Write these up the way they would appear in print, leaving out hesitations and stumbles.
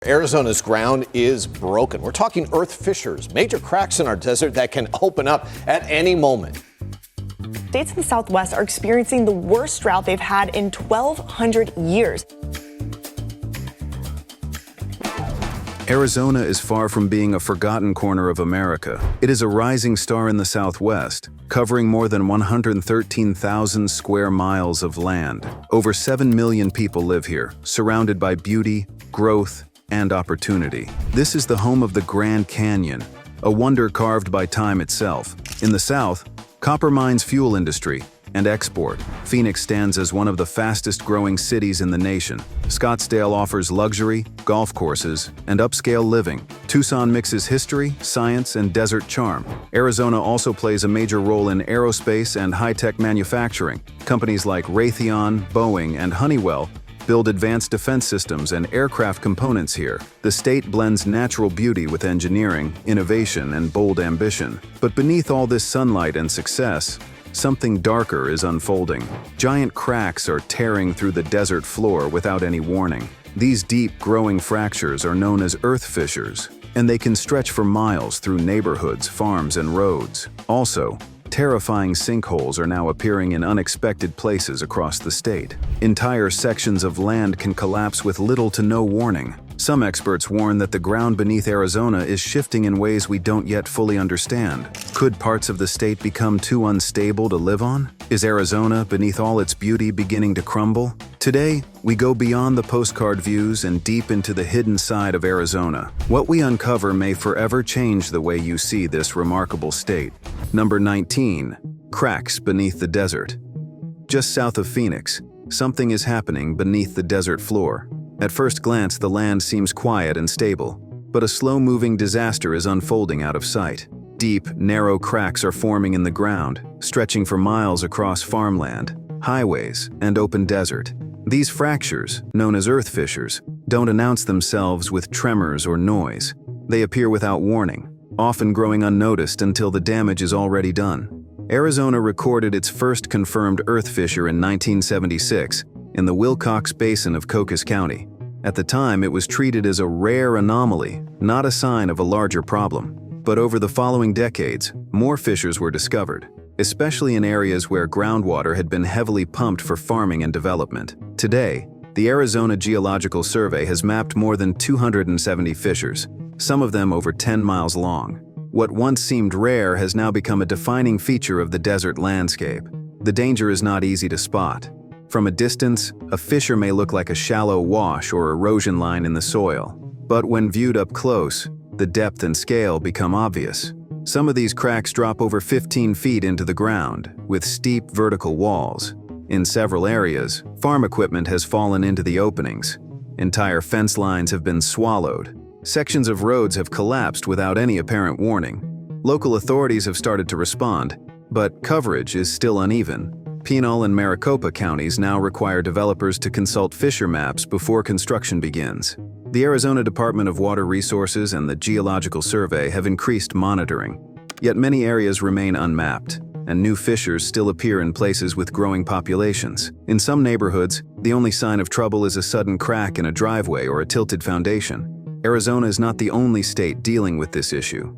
Arizona's ground is broken. We're talking earth fissures, major cracks in our desert that can open up at any moment. States in the Southwest are experiencing the worst drought they've had in 1,200 years. Arizona is far from being a forgotten corner of America. It is a rising star in the Southwest, covering more than 113,000 square miles of land. Over 7 million people live here, surrounded by beauty, growth, and opportunity. This is the home of the Grand Canyon, a wonder carved by time itself. In the South, copper mines fuel industry and export. Phoenix stands as one of the fastest growing cities in the nation. Scottsdale offers luxury, golf courses, and upscale living. Tucson mixes history, science, and desert charm. Arizona also plays a major role in aerospace and high-tech manufacturing. Companies like Raytheon, Boeing, and Honeywell build advanced defense systems and aircraft components here. The state blends natural beauty with engineering, innovation, and bold ambition. But beneath all this sunlight and success, something darker is unfolding. Giant cracks are tearing through the desert floor without any warning. These deep, growing fractures are known as earth fissures, and they can stretch for miles through neighborhoods, farms, and roads. Also, terrifying sinkholes are now appearing in unexpected places across the state. Entire sections of land can collapse with little to no warning. Some experts warn that the ground beneath Arizona is shifting in ways we don't yet fully understand. Could parts of the state become too unstable to live on? Is Arizona, beneath all its beauty, beginning to crumble? Today, we go beyond the postcard views and deep into the hidden side of Arizona. What we uncover may forever change the way you see this remarkable state. Number 19. Cracks beneath the desert. Just south of Phoenix, something is happening beneath the desert floor. At first glance, the land seems quiet and stable, but a slow-moving disaster is unfolding out of sight. Deep, narrow cracks are forming in the ground, stretching for miles across farmland, highways, and open desert. These fractures, known as earth fissures, don't announce themselves with tremors or noise. They appear without warning, often growing unnoticed until the damage is already done. Arizona recorded its first confirmed earth fissure in 1976 in the Wilcox Basin of Cocos County. At the time, it was treated as a rare anomaly, not a sign of a larger problem. But over the following decades, more fissures were discovered, especially in areas where groundwater had been heavily pumped for farming and development. Today, the Arizona Geological Survey has mapped more than 270 fissures, some of them over 10 miles long. What once seemed rare has now become a defining feature of the desert landscape. The danger is not easy to spot. From a distance, a fissure may look like a shallow wash or erosion line in the soil. But when viewed up close, the depth and scale become obvious. Some of these cracks drop over 15 feet into the ground, with steep vertical walls. In several areas, farm equipment has fallen into the openings. Entire fence lines have been swallowed. Sections of roads have collapsed without any apparent warning. Local authorities have started to respond, but coverage is still uneven. Pinal and Maricopa counties now require developers to consult fissure maps before construction begins. The Arizona Department of Water Resources and the Geological Survey have increased monitoring. Yet many areas remain unmapped, and new fissures still appear in places with growing populations. In some neighborhoods, the only sign of trouble is a sudden crack in a driveway or a tilted foundation. Arizona is not the only state dealing with this issue.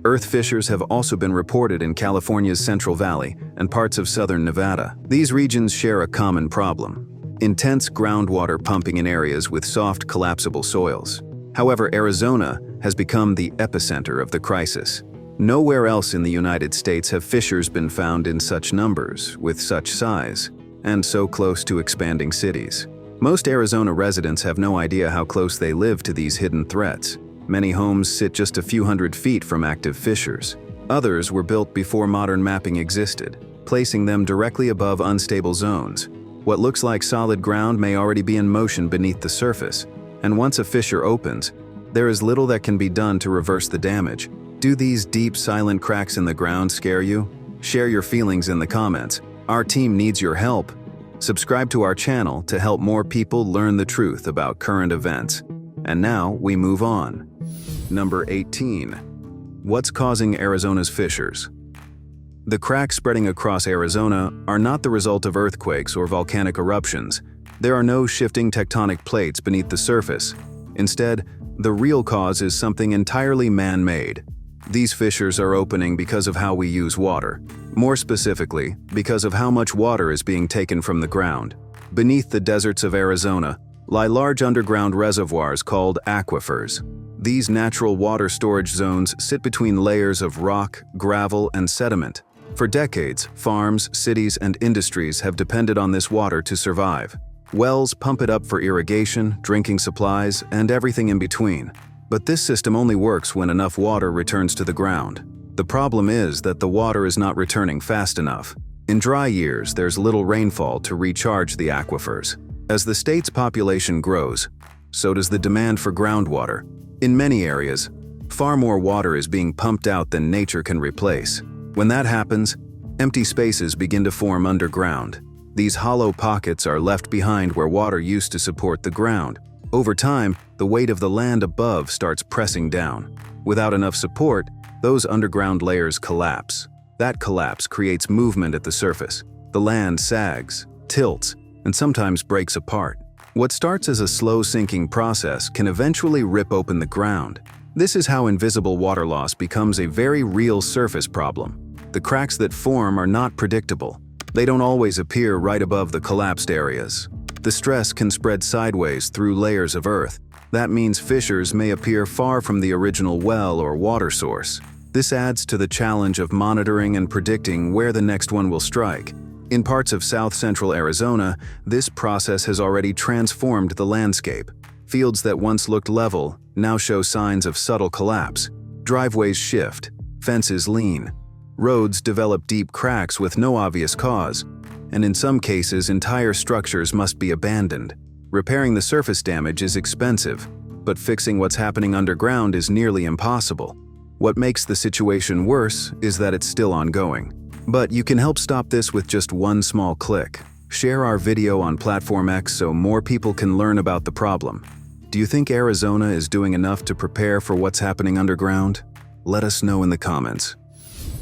Earth fissures have also been reported in California's Central Valley and parts of southern Nevada. These regions share a common problem: intense groundwater pumping in areas with soft, collapsible soils. However, Arizona has become the epicenter of the crisis. Nowhere else in the United States have fissures been found in such numbers, with such size, and so close to expanding cities. Most Arizona residents have no idea how close they live to these hidden threats. Many homes sit just a few hundred feet from active fissures. Others were built before modern mapping existed, placing them directly above unstable zones. What looks like solid ground may already be in motion beneath the surface, and once a fissure opens, there is little that can be done to reverse the damage. Do these deep, silent cracks in the ground scare you? Share your feelings in the comments. Our team needs your help. Subscribe to our channel to help more people learn the truth about current events. And now we move on. Number 18. What's causing Arizona's fissures? The cracks spreading across Arizona are not the result of earthquakes or volcanic eruptions. There are no shifting tectonic plates beneath the surface. Instead, the real cause is something entirely man-made. These fissures are opening because of how we use water. More specifically, because of how much water is being taken from the ground. Beneath the deserts of Arizona lie large underground reservoirs called aquifers. These natural water storage zones sit between layers of rock, gravel, and sediment. For decades, farms, cities, and industries have depended on this water to survive. Wells pump it up for irrigation, drinking supplies, and everything in between. But this system only works when enough water returns to the ground. The problem is that the water is not returning fast enough. In dry years, there's little rainfall to recharge the aquifers. As the state's population grows, so does the demand for groundwater. In many areas, far more water is being pumped out than nature can replace. When that happens, empty spaces begin to form underground. These hollow pockets are left behind where water used to support the ground. Over time, the weight of the land above starts pressing down. Without enough support, those underground layers collapse. That collapse creates movement at the surface. The land sags, tilts, and sometimes breaks apart. What starts as a slow sinking process can eventually rip open the ground. This is how invisible water loss becomes a very real surface problem. The cracks that form are not predictable. They don't always appear right above the collapsed areas. The stress can spread sideways through layers of earth. That means fissures may appear far from the original well or water source. This adds to the challenge of monitoring and predicting where the next one will strike. In parts of south-central Arizona, this process has already transformed the landscape. Fields that once looked level now show signs of subtle collapse. Driveways shift, fences lean. Roads develop deep cracks with no obvious cause, and in some cases, entire structures must be abandoned. Repairing the surface damage is expensive, but fixing what's happening underground is nearly impossible. What makes the situation worse is that it's still ongoing. But you can help stop this with just one small click. Share our video on Platform X so more people can learn about the problem. Do you think Arizona is doing enough to prepare for what's happening underground? Let us know in the comments.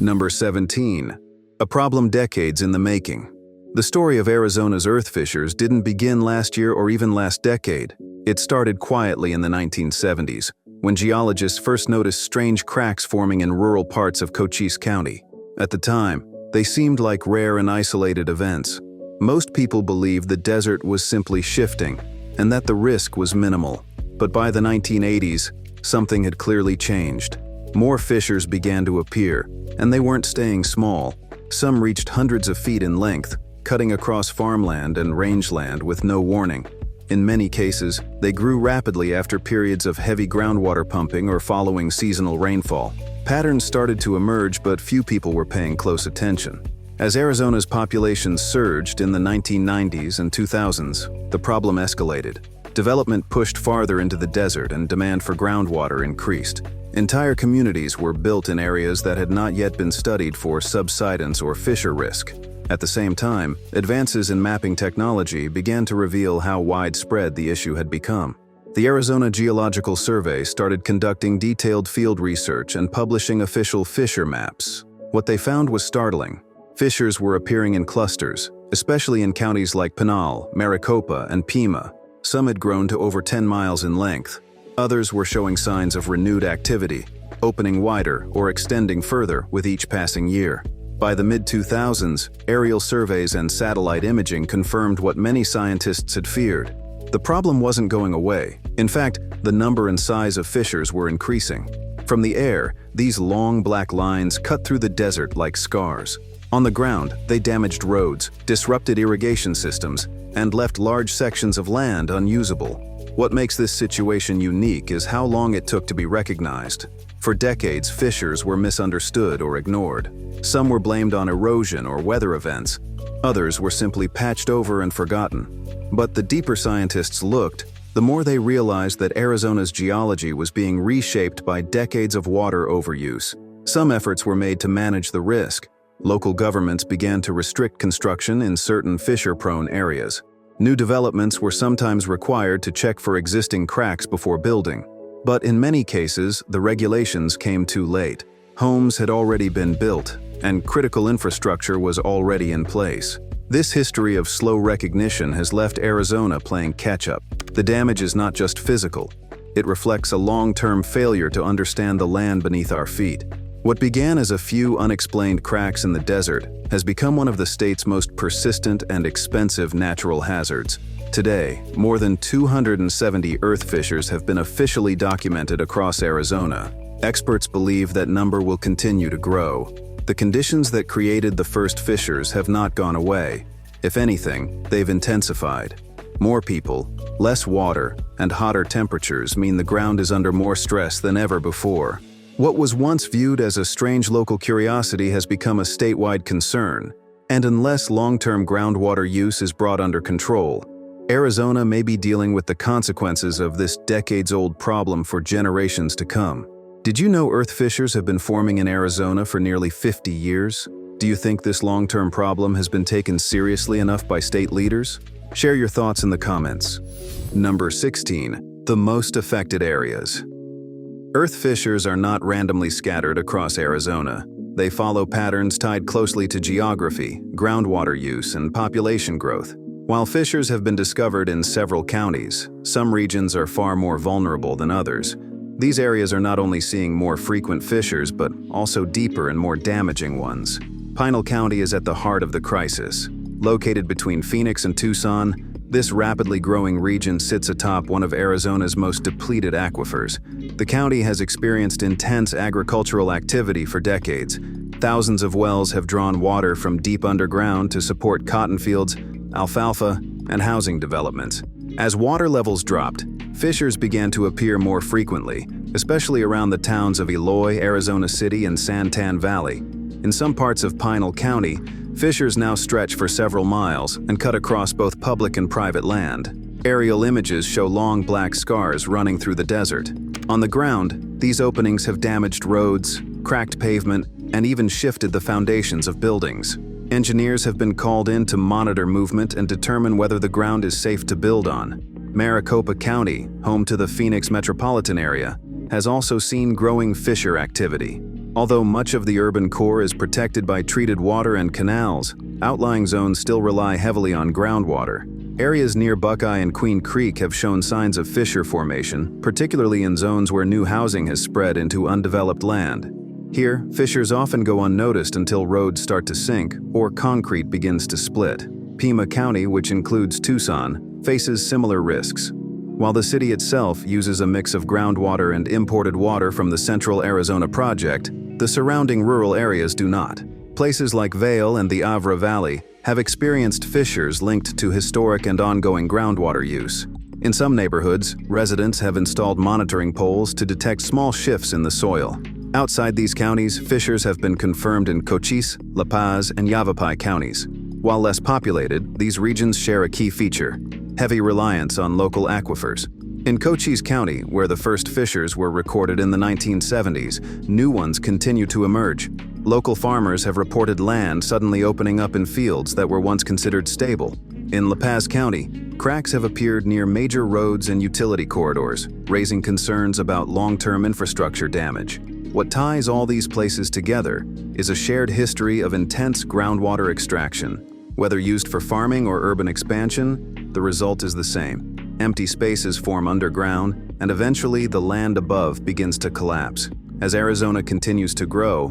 Number 17. A problem decades in the making. The story of Arizona's earth fissures didn't begin last year or even last decade. It started quietly in the 1970s, when geologists first noticed strange cracks forming in rural parts of Cochise County. At the time, they seemed like rare and isolated events. Most people believed the desert was simply shifting, and that the risk was minimal. But by the 1980s, something had clearly changed. More fissures began to appear, and they weren't staying small. Some reached hundreds of feet in length, cutting across farmland and rangeland with no warning. In many cases, they grew rapidly after periods of heavy groundwater pumping or following seasonal rainfall. Patterns started to emerge, but few people were paying close attention. As Arizona's population surged in the 1990s and 2000s, the problem escalated. Development pushed farther into the desert and demand for groundwater increased. Entire communities were built in areas that had not yet been studied for subsidence or fissure risk. At the same time, advances in mapping technology began to reveal how widespread the issue had become. The Arizona Geological Survey started conducting detailed field research and publishing official fissure maps. What they found was startling. Fissures were appearing in clusters, especially in counties like Pinal, Maricopa, and Pima. Some had grown to over 10 miles in length. Others were showing signs of renewed activity, opening wider or extending further with each passing year. By the mid-2000s, aerial surveys and satellite imaging confirmed what many scientists had feared. The problem wasn't going away. In fact, the number and size of fissures were increasing. From the air, these long black lines cut through the desert like scars. On the ground, they damaged roads, disrupted irrigation systems, and left large sections of land unusable. What makes this situation unique is how long it took to be recognized. For decades, fissures were misunderstood or ignored. Some were blamed on erosion or weather events. Others were simply patched over and forgotten. But the deeper scientists looked, the more they realized that Arizona's geology was being reshaped by decades of water overuse. Some efforts were made to manage the risk. Local governments began to restrict construction in certain fissure-prone areas. New developments were sometimes required to check for existing cracks before building. But in many cases, the regulations came too late. Homes had already been built, and critical infrastructure was already in place. This history of slow recognition has left Arizona playing catch-up. The damage is not just physical. It reflects a long-term failure to understand the land beneath our feet. What began as a few unexplained cracks in the desert has become one of the state's most persistent and expensive natural hazards. Today, more than 270 earth fissures have been officially documented across Arizona. Experts believe that number will continue to grow. The conditions that created the first fissures have not gone away. If anything, they've intensified. More people, less water, and hotter temperatures mean the ground is under more stress than ever before. What was once viewed as a strange local curiosity has become a statewide concern, and unless long-term groundwater use is brought under control, Arizona may be dealing with the consequences of this decades-old problem for generations to come. Did you know earth fissures have been forming in Arizona for nearly 50 years? Do you think this long-term problem has been taken seriously enough by state leaders? Share your thoughts in the comments. Number 16. The most affected areas. Earth fissures are not randomly scattered across Arizona. They follow patterns tied closely to geography, groundwater use, and population growth. While fissures have been discovered in several counties, some regions are far more vulnerable than others. These areas are not only seeing more frequent fissures, but also deeper and more damaging ones. Pinal County is at the heart of the crisis. Located between Phoenix and Tucson, this rapidly growing region sits atop one of Arizona's most depleted aquifers. The county has experienced intense agricultural activity for decades. Thousands of wells have drawn water from deep underground to support cotton fields, alfalfa, and housing developments. As water levels dropped, fissures began to appear more frequently, especially around the towns of Eloy, Arizona City, and Santan Valley. In some parts of Pinal County, fissures now stretch for several miles and cut across both public and private land. Aerial images show long black scars running through the desert. On the ground, these openings have damaged roads, cracked pavement, and even shifted the foundations of buildings. Engineers have been called in to monitor movement and determine whether the ground is safe to build on. Maricopa County, home to the Phoenix metropolitan area, has also seen growing fissure activity. Although much of the urban core is protected by treated water and canals, outlying zones still rely heavily on groundwater. Areas near Buckeye and Queen Creek have shown signs of fissure formation, particularly in zones where new housing has spread into undeveloped land. Here, fissures often go unnoticed until roads start to sink or concrete begins to split. Pima County, which includes Tucson, faces similar risks. While the city itself uses a mix of groundwater and imported water from the Central Arizona Project, the surrounding rural areas do not. Places like Vail and the Avra Valley have experienced fissures linked to historic and ongoing groundwater use. In some neighborhoods, residents have installed monitoring poles to detect small shifts in the soil. Outside these counties, fissures have been confirmed in Cochise, La Paz, and Yavapai counties. While less populated, these regions share a key feature: heavy reliance on local aquifers. In Cochise County, where the first fissures were recorded in the 1970s, new ones continue to emerge. Local farmers have reported land suddenly opening up in fields that were once considered stable. In La Paz County, cracks have appeared near major roads and utility corridors, raising concerns about long-term infrastructure damage. What ties all these places together is a shared history of intense groundwater extraction. Whether used for farming or urban expansion, the result is the same. Empty spaces form underground, and eventually the land above begins to collapse. As Arizona continues to grow,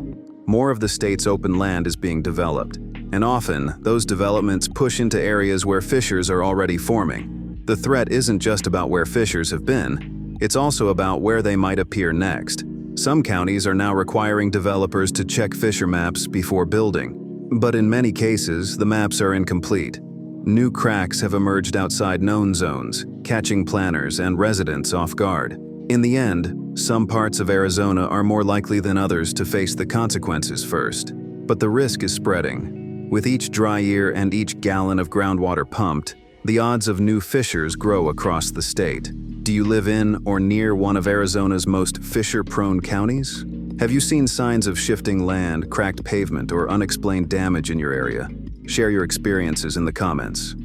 more of the state's open land is being developed, and often those developments push into areas where fissures are already forming. The threat isn't just about where fissures have been, it's also about where they might appear next. Some counties are now requiring developers to check fissure maps before building, but in many cases, the maps are incomplete. New cracks have emerged outside known zones, catching planners and residents off guard. In the end, some parts of Arizona are more likely than others to face the consequences first, but the risk is spreading. With each dry year and each gallon of groundwater pumped, the odds of new fissures grow across the state. Do you live in or near one of Arizona's most fissure-prone counties? Have you seen signs of shifting land, cracked pavement, or unexplained damage in your area? Share your experiences in the comments.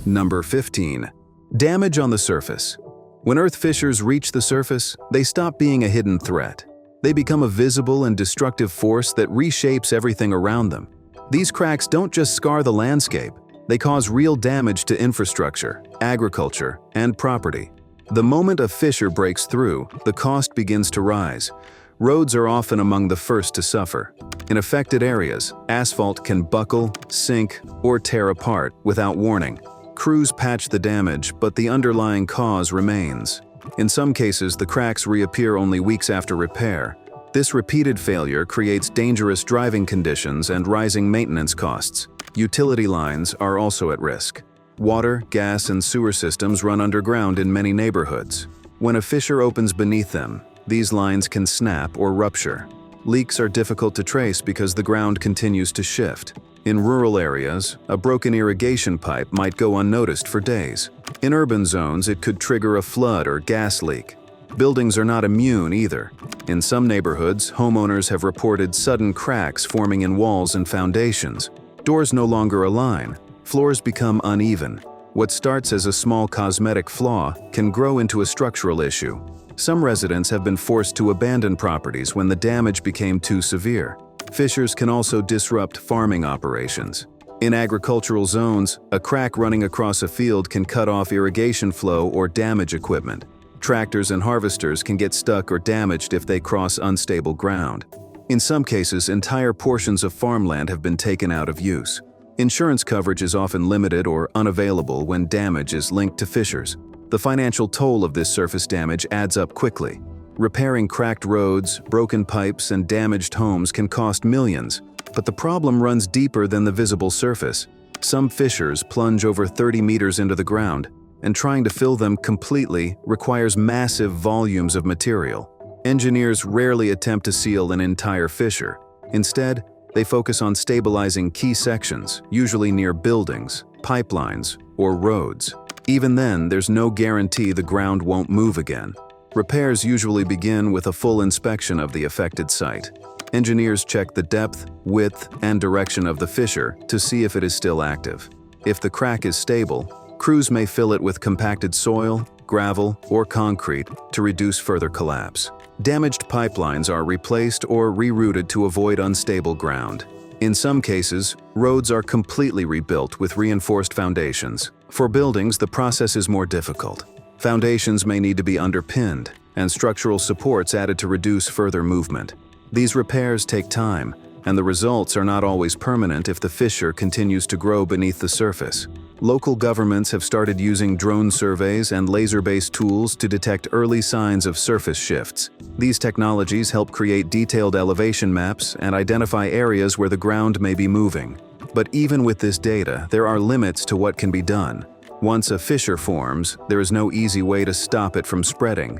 Number 15. Damage on the surface. When earth fissures reach the surface, they stop being a hidden threat. They become a visible and destructive force that reshapes everything around them. These cracks don't just scar the landscape, they cause real damage to infrastructure, agriculture, and property. The moment a fissure breaks through, the cost begins to rise. Roads are often among the first to suffer. In affected areas, asphalt can buckle, sink, or tear apart without warning. Crews patch the damage, but the underlying cause remains. In some cases, the cracks reappear only weeks after repair. This repeated failure creates dangerous driving conditions and rising maintenance costs. Utility lines are also at risk. Water, gas, and sewer systems run underground in many neighborhoods. When a fissure opens beneath them, these lines can snap or rupture. Leaks are difficult to trace because the ground continues to shift. In rural areas, a broken irrigation pipe might go unnoticed for days. In urban zones, it could trigger a flood or gas leak. Buildings are not immune either. In some neighborhoods, homeowners have reported sudden cracks forming in walls and foundations. Doors no longer align. Floors become uneven. What starts as a small cosmetic flaw can grow into a structural issue. Some residents have been forced to abandon properties when the damage became too severe. Fissures can also disrupt farming operations. In agricultural zones, a crack running across a field can cut off irrigation flow or damage equipment. Tractors and harvesters can get stuck or damaged if they cross unstable ground. In some cases, entire portions of farmland have been taken out of use. Insurance coverage is often limited or unavailable when damage is linked to fissures. The financial toll of this surface damage adds up quickly. Repairing cracked roads, broken pipes, and damaged homes can cost millions, but the problem runs deeper than the visible surface. Some fissures plunge over 30 meters into the ground, and trying to fill them completely requires massive volumes of material. Engineers rarely attempt to seal an entire fissure. Instead, they focus on stabilizing key sections, usually near buildings, pipelines, or roads. Even then, there's no guarantee the ground won't move again. Repairs usually begin with a full inspection of the affected site. Engineers check the depth, width, and direction of the fissure to see if it is still active. If the crack is stable, crews may fill it with compacted soil, gravel, or concrete to reduce further collapse. Damaged pipelines are replaced or rerouted to avoid unstable ground. In some cases, roads are completely rebuilt with reinforced foundations. For buildings, the process is more difficult. Foundations may need to be underpinned, and structural supports added to reduce further movement. These repairs take time, and the results are not always permanent if the fissure continues to grow beneath the surface. Local governments have started using drone surveys and laser-based tools to detect early signs of surface shifts. These technologies help create detailed elevation maps and identify areas where the ground may be moving. But even with this data, there are limits to what can be done. Once a fissure forms, there is no easy way to stop it from spreading.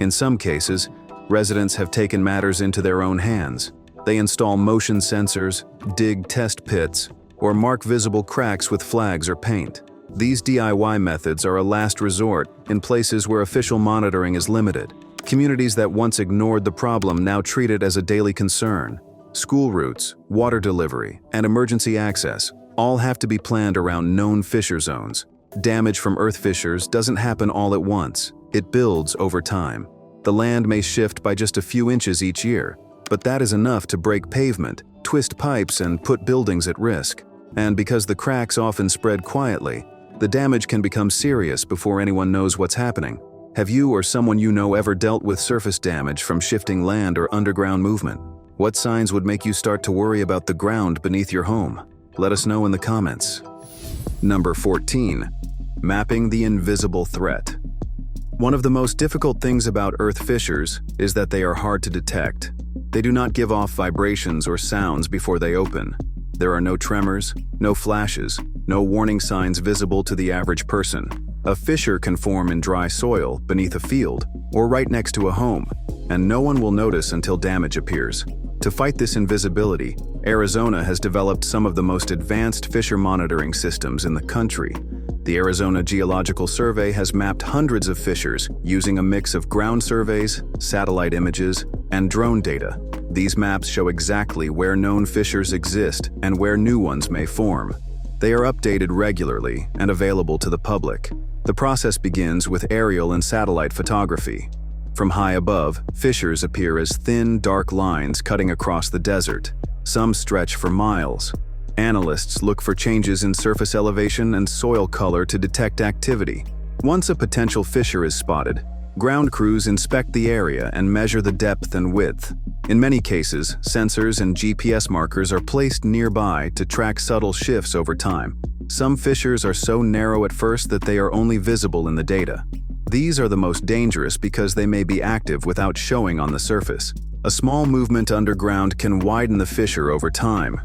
In some cases, residents have taken matters into their own hands. They install motion sensors, dig test pits, or mark visible cracks with flags or paint. These DIY methods are a last resort in places where official monitoring is limited. Communities that once ignored the problem now treat it as a daily concern. School routes, water delivery, and emergency access all have to be planned around known fissure zones. Damage from earth fissures doesn't happen all at once. It builds over time. The land may shift by just a few inches each year, but that is enough to break pavement, twist pipes, and put buildings at risk. And because the cracks often spread quietly, the damage can become serious before anyone knows what's happening. Have you or someone you know ever dealt with surface damage from shifting land or underground movement? What signs would make you start to worry about the ground beneath your home? Let us know in the comments. Number 14. Mapping the invisible threat. One of the most difficult things about earth fissures is that they are hard to detect. They do not give off vibrations or sounds before they open. There are no tremors, no flashes, no warning signs visible to the average person. A fissure can form in dry soil, beneath a field, or right next to a home, and no one will notice until damage appears. To fight this invisibility, Arizona has developed some of the most advanced fissure monitoring systems in the country. The Arizona Geological Survey has mapped hundreds of fissures using a mix of ground surveys, satellite images, and drone data. These maps show exactly where known fissures exist and where new ones may form. They are updated regularly and available to the public. The process begins with aerial and satellite photography. From high above, fissures appear as thin, dark lines cutting across the desert. Some stretch for miles. Analysts look for changes in surface elevation and soil color to detect activity. Once a potential fissure is spotted, ground crews inspect the area and measure the depth and width. In many cases, sensors and GPS markers are placed nearby to track subtle shifts over time. Some fissures are so narrow at first that they are only visible in the data. These are the most dangerous because they may be active without showing on the surface. A small movement underground can widen the fissure over time.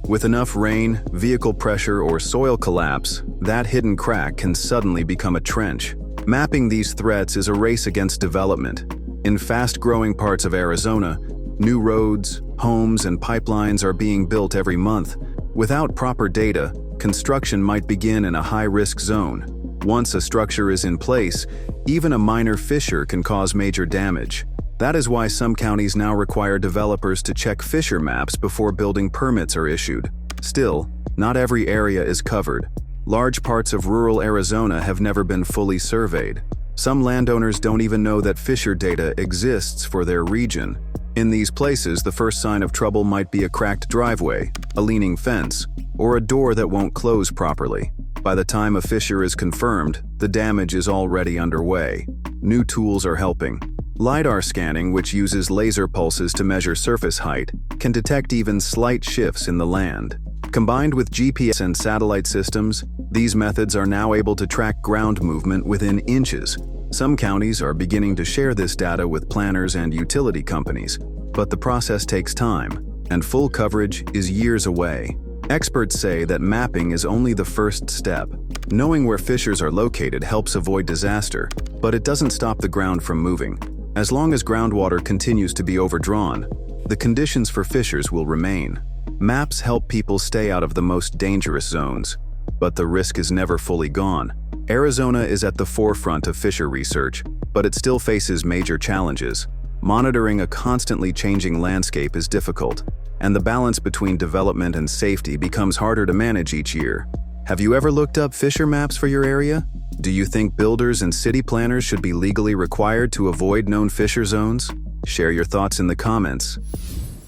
With enough rain, vehicle pressure, or soil collapse, that hidden crack can suddenly become a trench. Mapping these threats is a race against development. In fast-growing parts of Arizona, new roads, homes, and pipelines are being built every month. Without proper data, construction might begin in a high-risk zone. Once a structure is in place, even a minor fissure can cause major damage. That is why some counties now require developers to check fissure maps before building permits are issued. Still, not every area is covered. Large parts of rural Arizona have never been fully surveyed. Some landowners don't even know that fissure data exists for their region. In these places, the first sign of trouble might be a cracked driveway, a leaning fence, or a door that won't close properly. By the time a fissure is confirmed, the damage is already underway. New tools are helping. LiDAR scanning, which uses laser pulses to measure surface height, can detect even slight shifts in the land. Combined with GPS and satellite systems, these methods are now able to track ground movement within inches. Some counties are beginning to share this data with planners and utility companies, but the process takes time, and full coverage is years away. Experts say that mapping is only the first step. Knowing where fissures are located helps avoid disaster, but it doesn't stop the ground from moving. As long as groundwater continues to be overdrawn, the conditions for fissures will remain. Maps help people stay out of the most dangerous zones, but the risk is never fully gone. Arizona is at the forefront of fissure research, but it still faces major challenges. Monitoring a constantly changing landscape is difficult, and the balance between development and safety becomes harder to manage each year. Have you ever looked up fissure maps for your area? Do you think builders and city planners should be legally required to avoid known fissure zones? Share your thoughts in the comments.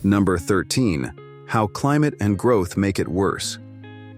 Number 13. How climate and growth make it worse.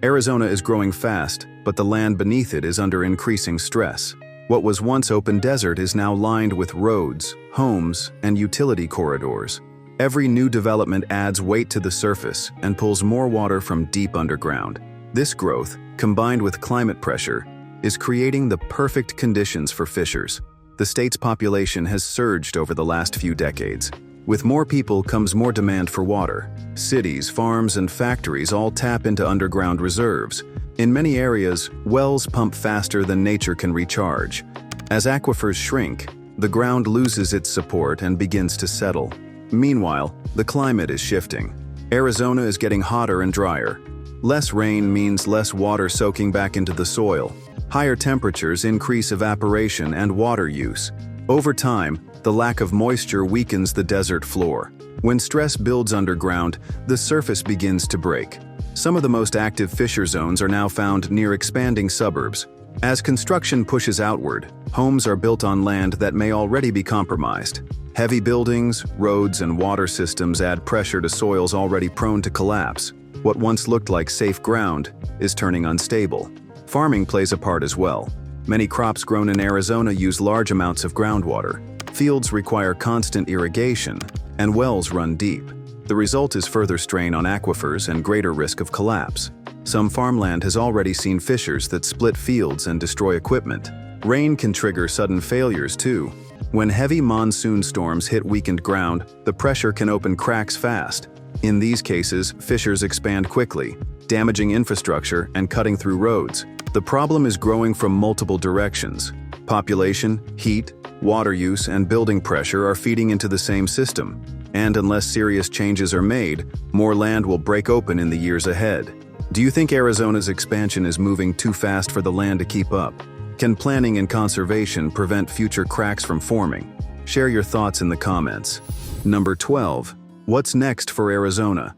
Arizona is growing fast, but the land beneath it is under increasing stress. What was once open desert is now lined with roads, homes, and utility corridors. Every new development adds weight to the surface and pulls more water from deep underground. This growth, combined with climate pressure, is creating the perfect conditions for fissures. The state's population has surged over the last few decades. With more people comes more demand for water. Cities, farms, and factories all tap into underground reserves. In many areas, wells pump faster than nature can recharge. As aquifers shrink, the ground loses its support and begins to settle. Meanwhile, the climate is shifting. Arizona is getting hotter and drier. Less rain means less water soaking back into the soil. Higher temperatures increase evaporation and water use. Over time, the lack of moisture weakens the desert floor. When stress builds underground, the surface begins to break. Some of the most active fissure zones are now found near expanding suburbs. As construction pushes outward, homes are built on land that may already be compromised. Heavy buildings, roads, and water systems add pressure to soils already prone to collapse. What once looked like safe ground is turning unstable. Farming plays a part as well. Many crops grown in Arizona use large amounts of groundwater. Fields require constant irrigation, and wells run deep. The result is further strain on aquifers and greater risk of collapse. Some farmland has already seen fissures that split fields and destroy equipment. Rain can trigger sudden failures too. When heavy monsoon storms hit weakened ground, the pressure can open cracks fast. In these cases, fissures expand quickly, damaging infrastructure and cutting through roads. The problem is growing from multiple directions. Population, heat, water use, and building pressure are feeding into the same system. And unless serious changes are made, more land will break open in the years ahead. Do you think Arizona's expansion is moving too fast for the land to keep up? Can planning and conservation prevent future cracks from forming? Share your thoughts in the comments. Number 12. What's next for Arizona?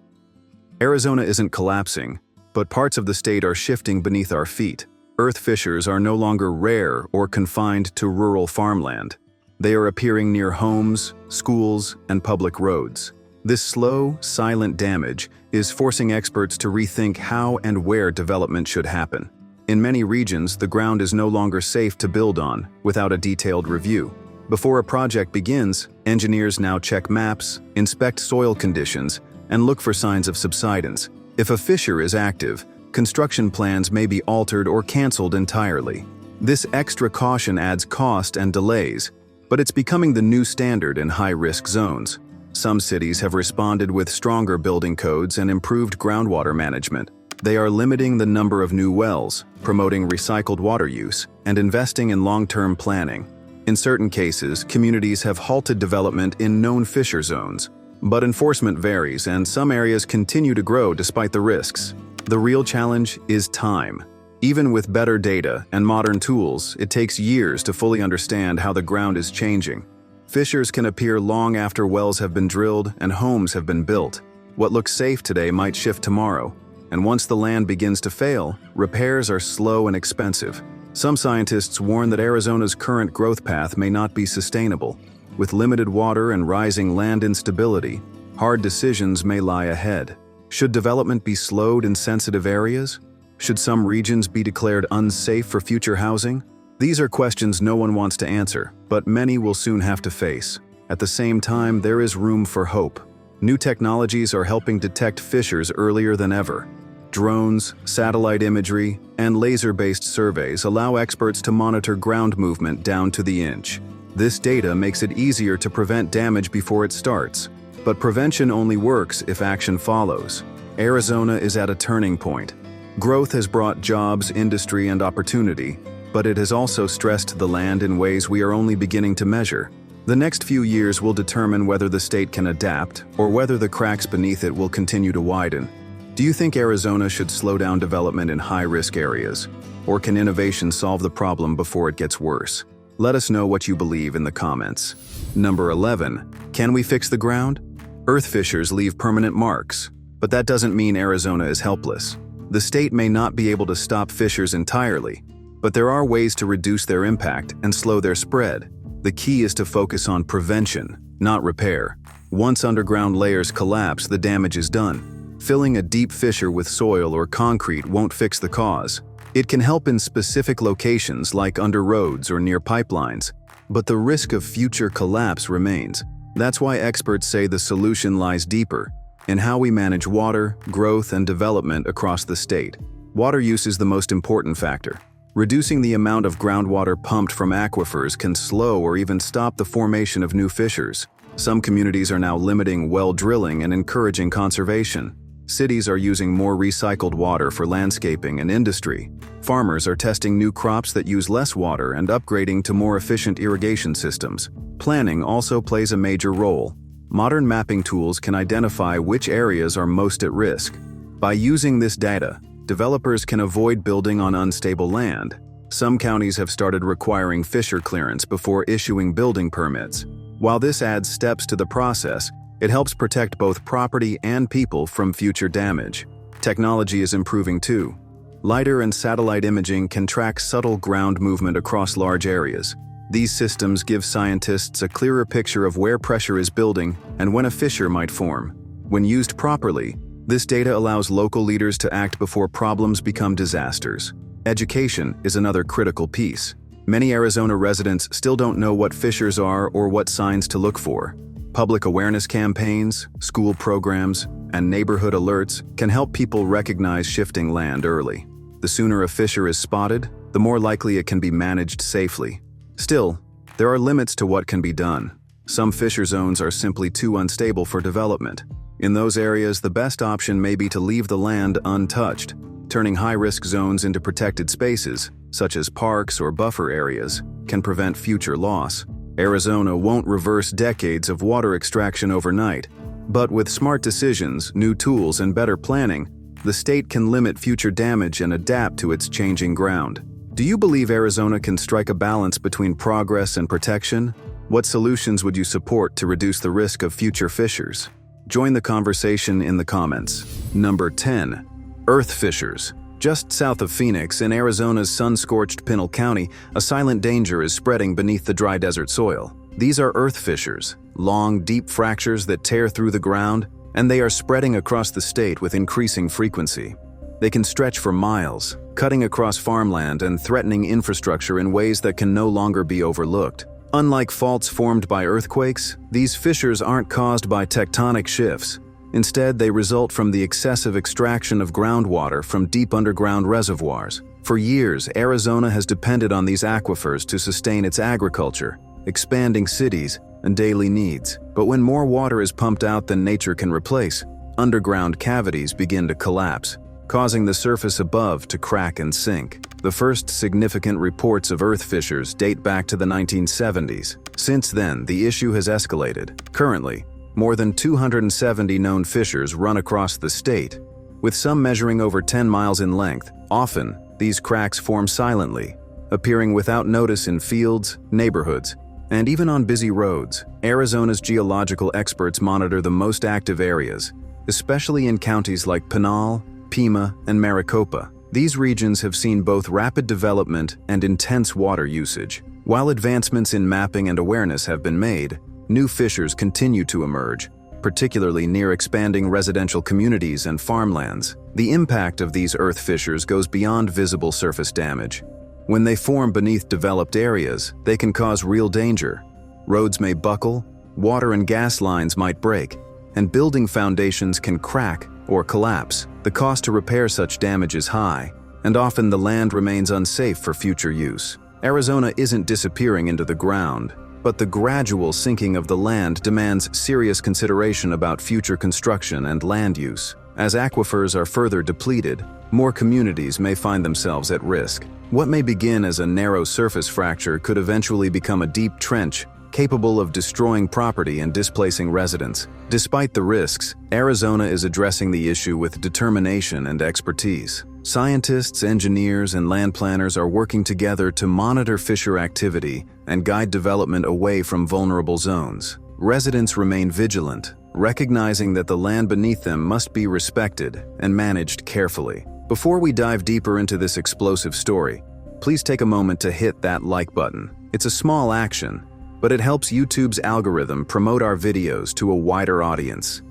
Arizona isn't collapsing, but parts of the state are shifting beneath our feet. Earth fissures are no longer rare or confined to rural farmland. They are appearing near homes, schools, and public roads. This slow, silent damage is forcing experts to rethink how and where development should happen. In many regions, the ground is no longer safe to build on without a detailed review. Before a project begins, engineers now check maps, inspect soil conditions, and look for signs of subsidence. If a fissure is active, construction plans may be altered or canceled entirely. This extra caution adds cost and delays, but it's becoming the new standard in high-risk zones. Some cities have responded with stronger building codes and improved groundwater management. They are limiting the number of new wells, promoting recycled water use, and investing in long-term planning. In certain cases, communities have halted development in known fissure zones, but enforcement varies and some areas continue to grow despite the risks. The real challenge is time. Even with better data and modern tools, it takes years to fully understand how the ground is changing. Fissures can appear long after wells have been drilled and homes have been built. What looks safe today might shift tomorrow, and once the land begins to fail, repairs are slow and expensive. Some scientists warn that Arizona's current growth path may not be sustainable. With limited water and rising land instability, hard decisions may lie ahead. Should development be slowed in sensitive areas? Should some regions be declared unsafe for future housing? These are questions no one wants to answer, but many will soon have to face. At the same time, there is room for hope. New technologies are helping detect fissures earlier than ever. Drones, satellite imagery, and laser-based surveys allow experts to monitor ground movement down to the inch. This data makes it easier to prevent damage before it starts. But prevention only works if action follows. Arizona is at a turning point. Growth has brought jobs, industry, and opportunity, but it has also stressed the land in ways we are only beginning to measure. The next few years will determine whether the state can adapt or whether the cracks beneath it will continue to widen. Do you think Arizona should slow down development in high-risk areas? Or can innovation solve the problem before it gets worse? Let us know what you believe in the comments. Number 11. Can we fix the ground? Earth fissures leave permanent marks, but that doesn't mean Arizona is helpless. The state may not be able to stop fissures entirely, but there are ways to reduce their impact and slow their spread. The key is to focus on prevention, not repair. Once underground layers collapse, the damage is done. Filling a deep fissure with soil or concrete won't fix the cause. It can help in specific locations like under roads or near pipelines, but the risk of future collapse remains. That's why experts say the solution lies deeper, in how we manage water, growth, and development across the state. Water use is the most important factor. Reducing the amount of groundwater pumped from aquifers can slow or even stop the formation of new fissures. Some communities are now limiting well drilling and encouraging conservation. Cities are using more recycled water for landscaping and industry. Farmers are testing new crops that use less water and upgrading to more efficient irrigation systems. Planning also plays a major role. Modern mapping tools can identify which areas are most at risk. By using this data, developers can avoid building on unstable land. Some counties have started requiring fissure clearance before issuing building permits. While this adds steps to the process, it helps protect both property and people from future damage. Technology is improving too. LiDAR and satellite imaging can track subtle ground movement across large areas. These systems give scientists a clearer picture of where pressure is building and when a fissure might form. When used properly, this data allows local leaders to act before problems become disasters. Education is another critical piece. Many Arizona residents still don't know what fissures are or what signs to look for. Public awareness campaigns, school programs, and neighborhood alerts can help people recognize shifting land early. The sooner a fissure is spotted, the more likely it can be managed safely. Still, there are limits to what can be done. Some fissure zones are simply too unstable for development. In those areas, the best option may be to leave the land untouched. Turning high-risk zones into protected spaces, such as parks or buffer areas, can prevent future loss. Arizona won't reverse decades of water extraction overnight, but with smart decisions, new tools, and better planning, the state can limit future damage and adapt to its changing ground. Do you believe Arizona can strike a balance between progress and protection? What solutions would you support to reduce the risk of future fissures? Join the conversation in the comments. Number 10. Earth fissures. Just south of Phoenix, in Arizona's sun-scorched Pinal County, a silent danger is spreading beneath the dry desert soil. These are earth fissures, long, deep fractures that tear through the ground, and they are spreading across the state with increasing frequency. They can stretch for miles, cutting across farmland and threatening infrastructure in ways that can no longer be overlooked. Unlike faults formed by earthquakes, these fissures aren't caused by tectonic shifts. Instead, they result from the excessive extraction of groundwater from deep underground reservoirs. For years, Arizona has depended on these aquifers to sustain its agriculture, expanding cities, and daily needs. But when more water is pumped out than nature can replace, underground cavities begin to collapse, causing the surface above to crack and sink. The first significant reports of earth fissures date back to the 1970s. Since then, the issue has escalated. Currently, more than 270 known fissures run across the state, with some measuring over 10 miles in length. Often, these cracks form silently, appearing without notice in fields, neighborhoods, and even on busy roads. Arizona's geological experts monitor the most active areas, especially in counties like Pinal, Pima, and Maricopa. These regions have seen both rapid development and intense water usage. While advancements in mapping and awareness have been made, new fissures continue to emerge, particularly near expanding residential communities and farmlands. The impact of these earth fissures goes beyond visible surface damage. When they form beneath developed areas, they can cause real danger. Roads may buckle, water and gas lines might break, and building foundations can crack or collapse. The cost to repair such damage is high, and often the land remains unsafe for future use. Arizona isn't disappearing into the ground, but the gradual sinking of the land demands serious consideration about future construction and land use. As aquifers are further depleted, more communities may find themselves at risk. What may begin as a narrow surface fracture could eventually become a deep trench, capable of destroying property and displacing residents. Despite the risks, Arizona is addressing the issue with determination and expertise. Scientists, engineers, and land planners are working together to monitor fissure activity and guide development away from vulnerable zones. Residents remain vigilant, recognizing that the land beneath them must be respected and managed carefully. Before we dive deeper into this explosive story, please take a moment to hit that like button. It's a small action, but it helps YouTube's algorithm promote our videos to a wider audience.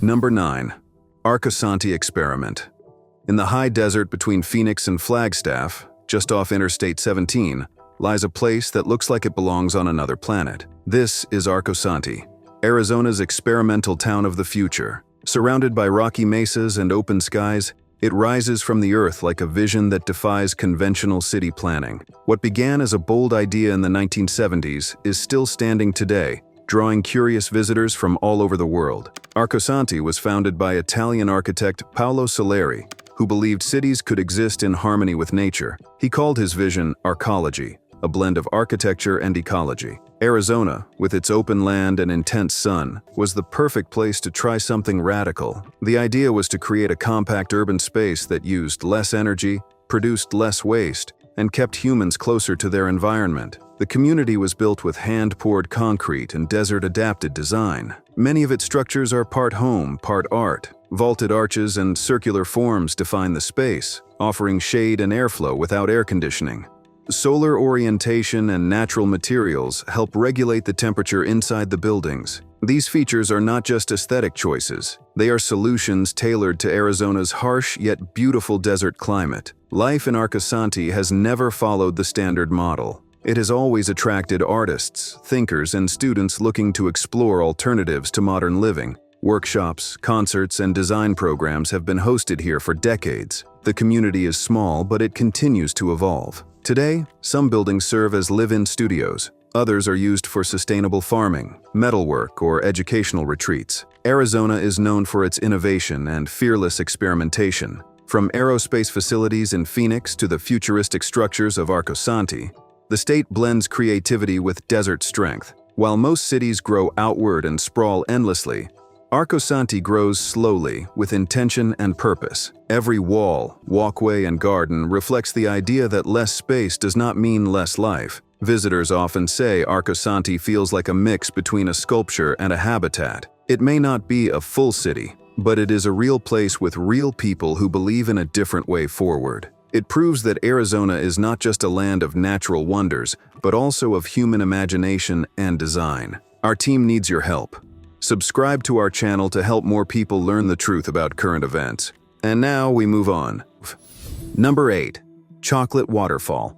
Number 9. Arosanti Experiment. In the high desert between Phoenix and Flagstaff, just off Interstate 17, lies a place that looks like it belongs on another planet. This is Arosanti, Arizona's experimental town of the future. Surrounded by rocky mesas and open skies, it rises from the earth like a vision that defies conventional city planning. What began as a bold idea in the 1970s is still standing today, drawing curious visitors from all over the world. Arosanti was founded by Italian architect Paolo Soleri, who believed cities could exist in harmony with nature. He called his vision arcology, a blend of architecture and ecology. Arizona, with its open land and intense sun, was the perfect place to try something radical. The idea was to create a compact urban space that used less energy, produced less waste, and kept humans closer to their environment. The community was built with hand-poured concrete and desert-adapted design. Many of its structures are part home, part art. Vaulted arches and circular forms define the space, offering shade and airflow without air conditioning. Solar orientation and natural materials help regulate the temperature inside the buildings. These features are not just aesthetic choices. They are solutions tailored to Arizona's harsh yet beautiful desert climate. Life in Arosanti has never followed the standard model. It has always attracted artists, thinkers, and students looking to explore alternatives to modern living. Workshops, concerts, and design programs have been hosted here for decades. The community is small, but it continues to evolve. Today, some buildings serve as live-in studios. Others are used for sustainable farming, metalwork, or educational retreats. Arizona is known for its innovation and fearless experimentation. From aerospace facilities in Phoenix to the futuristic structures of Arosanti, the state blends creativity with desert strength. While most cities grow outward and sprawl endlessly, Arosanti grows slowly, with intention and purpose. Every wall, walkway, and garden reflects the idea that less space does not mean less life. Visitors often say Arosanti feels like a mix between a sculpture and a habitat. It may not be a full city, but it is a real place with real people who believe in a different way forward. It proves that Arizona is not just a land of natural wonders, but also of human imagination and design. Our team needs your help. Subscribe to our channel to help more people learn the truth about current events. And now we move on. Number 8. Chocolate Waterfall.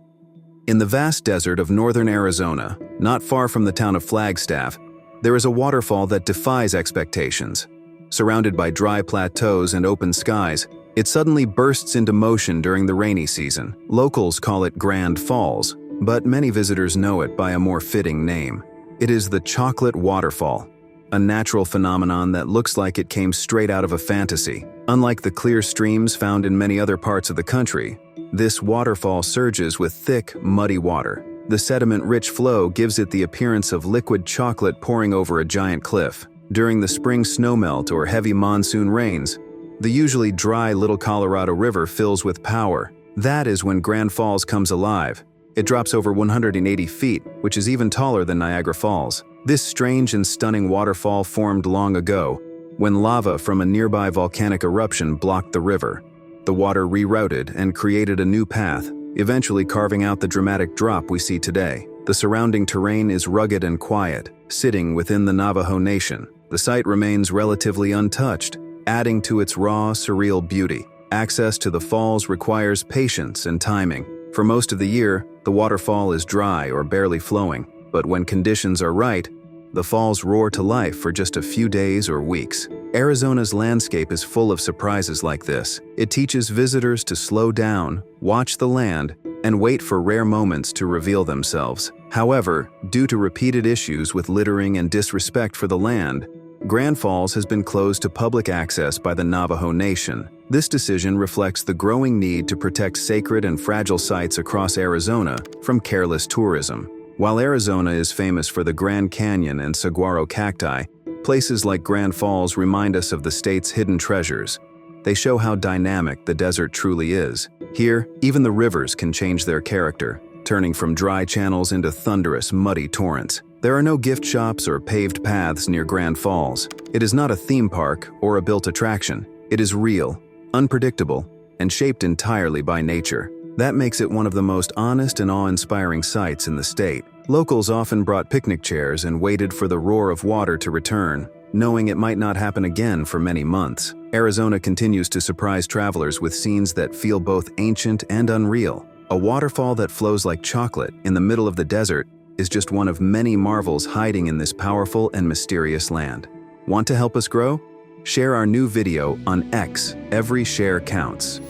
In the vast desert of northern Arizona, not far from the town of Flagstaff, there is a waterfall that defies expectations. Surrounded by dry plateaus and open skies, it suddenly bursts into motion during the rainy season. Locals call it Grand Falls, but many visitors know it by a more fitting name. It is the Chocolate Waterfall, a natural phenomenon that looks like it came straight out of a fantasy. Unlike the clear streams found in many other parts of the country, this waterfall surges with thick, muddy water. The sediment-rich flow gives it the appearance of liquid chocolate pouring over a giant cliff. During the spring snowmelt or heavy monsoon rains, the usually dry Little Colorado River fills with power. That is when Grand Falls comes alive. It drops over 180 feet, which is even taller than Niagara Falls. This strange and stunning waterfall formed long ago, when lava from a nearby volcanic eruption blocked the river. The water rerouted and created a new path, eventually carving out the dramatic drop we see today. The surrounding terrain is rugged and quiet, sitting within the Navajo Nation. The site remains relatively untouched, adding to its raw, surreal beauty. Access to the falls requires patience and timing. For most of the year, the waterfall is dry or barely flowing, but when conditions are right, the falls roar to life for just a few days or weeks. Arizona's landscape is full of surprises like this. It teaches visitors to slow down, watch the land, and wait for rare moments to reveal themselves. However, due to repeated issues with littering and disrespect for the land, Grand Falls has been closed to public access by the Navajo Nation. This decision reflects the growing need to protect sacred and fragile sites across Arizona from careless tourism. While Arizona is famous for the Grand Canyon and Saguaro Cacti, places like Grand Falls remind us of the state's hidden treasures. They show how dynamic the desert truly is. Here, even the rivers can change their character, turning from dry channels into thunderous, muddy torrents. There are no gift shops or paved paths near Grand Falls. It is not a theme park or a built attraction. It is real, unpredictable, and shaped entirely by nature. That makes it one of the most honest and awe-inspiring sights in the state. Locals often brought picnic chairs and waited for the roar of water to return, knowing it might not happen again for many months. Arizona continues to surprise travelers with scenes that feel both ancient and unreal. A waterfall that flows like chocolate in the middle of the desert is just one of many marvels hiding in this powerful and mysterious land. Want to help us grow? Share our new video on X. Every share counts.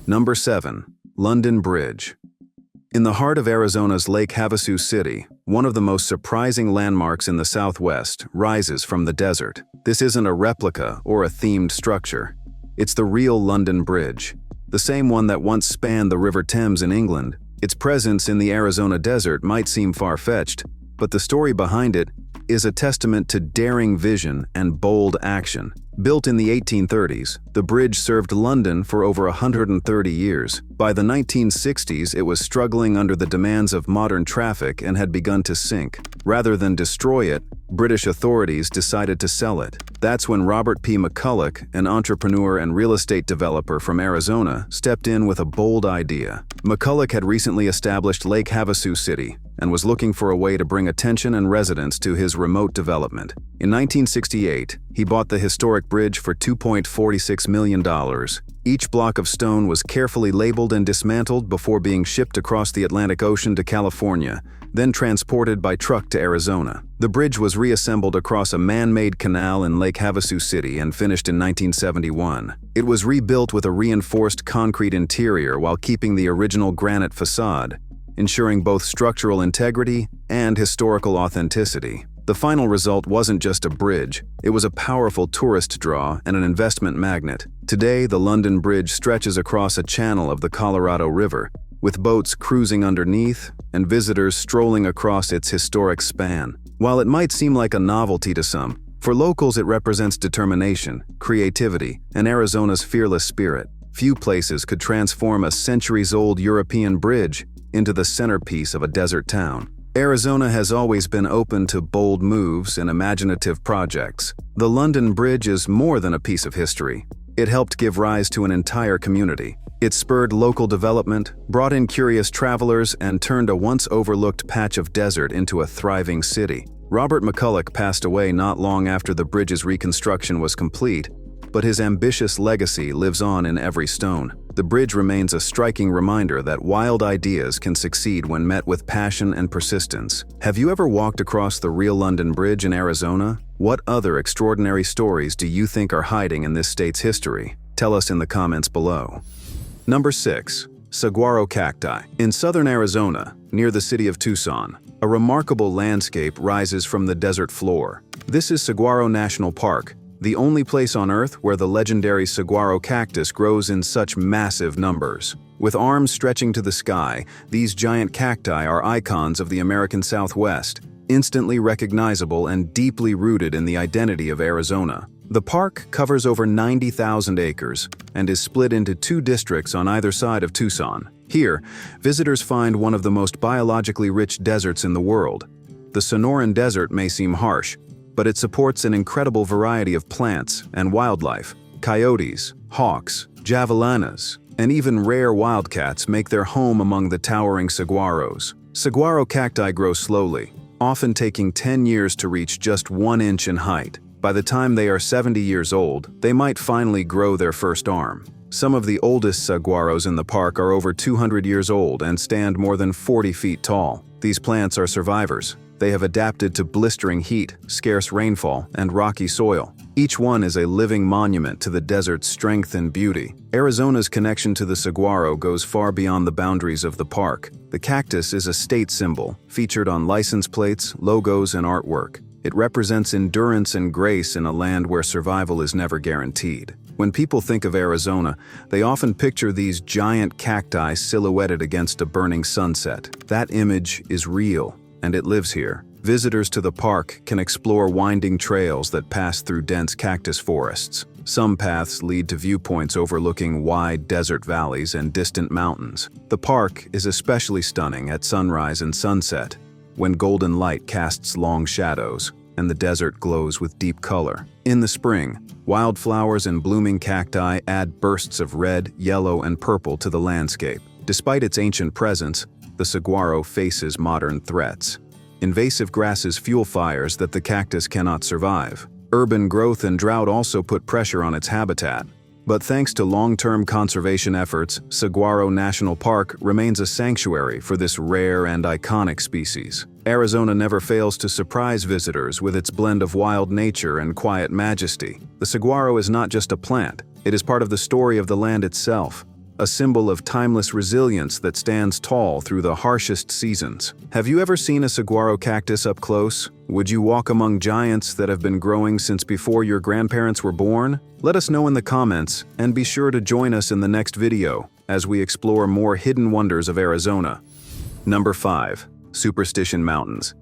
Number 7. London Bridge. In the heart of Arizona's Lake Havasu City, one of the most surprising landmarks in the Southwest rises from the desert. This isn't a replica or a themed structure. It's the real London Bridge, the same one that once spanned the River Thames in England. Its presence in the Arizona desert might seem far-fetched, but the story behind it is a testament to daring vision and bold action. Built in the 1830s, the bridge served London for over 130 years. By the 1960s, it was struggling under the demands of modern traffic and had begun to sink. Rather than destroy it, British authorities decided to sell it. That's when Robert P. McCulloch, an entrepreneur and real estate developer from Arizona, stepped in with a bold idea. McCulloch had recently established Lake Havasu City and was looking for a way to bring attention and residents to his remote development. In 1968, he bought the historic bridge for $2.46 million. Each block of stone was carefully labeled and dismantled before being shipped across the Atlantic Ocean to California, then transported by truck to Arizona. The bridge was reassembled across a man-made canal in Lake Havasu City and finished in 1971. It was rebuilt with a reinforced concrete interior while keeping the original granite facade, ensuring both structural integrity and historical authenticity. The final result wasn't just a bridge, it was a powerful tourist draw and an investment magnet. Today, the London Bridge stretches across a channel of the Colorado River, with boats cruising underneath and visitors strolling across its historic span. While it might seem like a novelty to some, for locals it represents determination, creativity, and Arizona's fearless spirit. Few places could transform a centuries-old European bridge into the centerpiece of a desert town. Arizona has always been open to bold moves and imaginative projects. The London Bridge is more than a piece of history. It helped give rise to an entire community. It spurred local development, brought in curious travelers, and turned a once overlooked patch of desert into a thriving city. Robert McCulloch passed away not long after the bridge's reconstruction was complete, but his ambitious legacy lives on in every stone. The bridge remains a striking reminder that wild ideas can succeed when met with passion and persistence. Have you ever walked across the real London Bridge in Arizona? What other extraordinary stories do you think are hiding in this state's history? Tell us in the comments below. Number 6. Saguaro Cacti. In southern Arizona, near the city of Tucson, a remarkable landscape rises from the desert floor. This is Saguaro National Park, the only place on Earth where the legendary saguaro cactus grows in such massive numbers. With arms stretching to the sky, these giant cacti are icons of the American Southwest, instantly recognizable and deeply rooted in the identity of Arizona. The park covers over 90,000 acres and is split into 2 districts on either side of Tucson. Here, visitors find one of the most biologically rich deserts in the world. The Sonoran Desert may seem harsh, but it supports an incredible variety of plants and wildlife. Coyotes, hawks, javelinus, and even rare wildcats make their home among the towering saguaros. Saguaro cacti grow slowly, often taking 10 years to reach just 1 inch in height. By the time they are 70 years old, they might finally grow their first arm. Some of the oldest saguaros in the park are over 200 years old and stand more than 40 feet tall. These plants are survivors. They have adapted to blistering heat, scarce rainfall, and rocky soil. Each one is a living monument to the desert's strength and beauty. Arizona's connection to the saguaro goes far beyond the boundaries of the park. The cactus is a state symbol, featured on license plates, logos, and artwork. It represents endurance and grace in a land where survival is never guaranteed. When people think of Arizona, they often picture these giant cacti silhouetted against a burning sunset. That image is real, and it lives here. Visitors to the park can explore winding trails that pass through dense cactus forests. Some paths lead to viewpoints overlooking wide desert valleys and distant mountains. The park is especially stunning at sunrise and sunset, when golden light casts long shadows and the desert glows with deep color. In the spring, wildflowers and blooming cacti add bursts of red, yellow, and purple to the landscape. Despite its ancient presence, the saguaro faces modern threats. Invasive grasses fuel fires that the cactus cannot survive. Urban growth and drought also put pressure on its habitat. But thanks to long-term conservation efforts, Saguaro National Park remains a sanctuary for this rare and iconic species. Arizona never fails to surprise visitors with its blend of wild nature and quiet majesty. The saguaro is not just a plant, it is part of the story of the land itself, a symbol of timeless resilience that stands tall through the harshest seasons. Have you ever seen a saguaro cactus up close? Would you walk among giants that have been growing since before your grandparents were born? Let us know in the comments, and be sure to join us in the next video as we explore more hidden wonders of Arizona. Number 5. Superstition Mountains.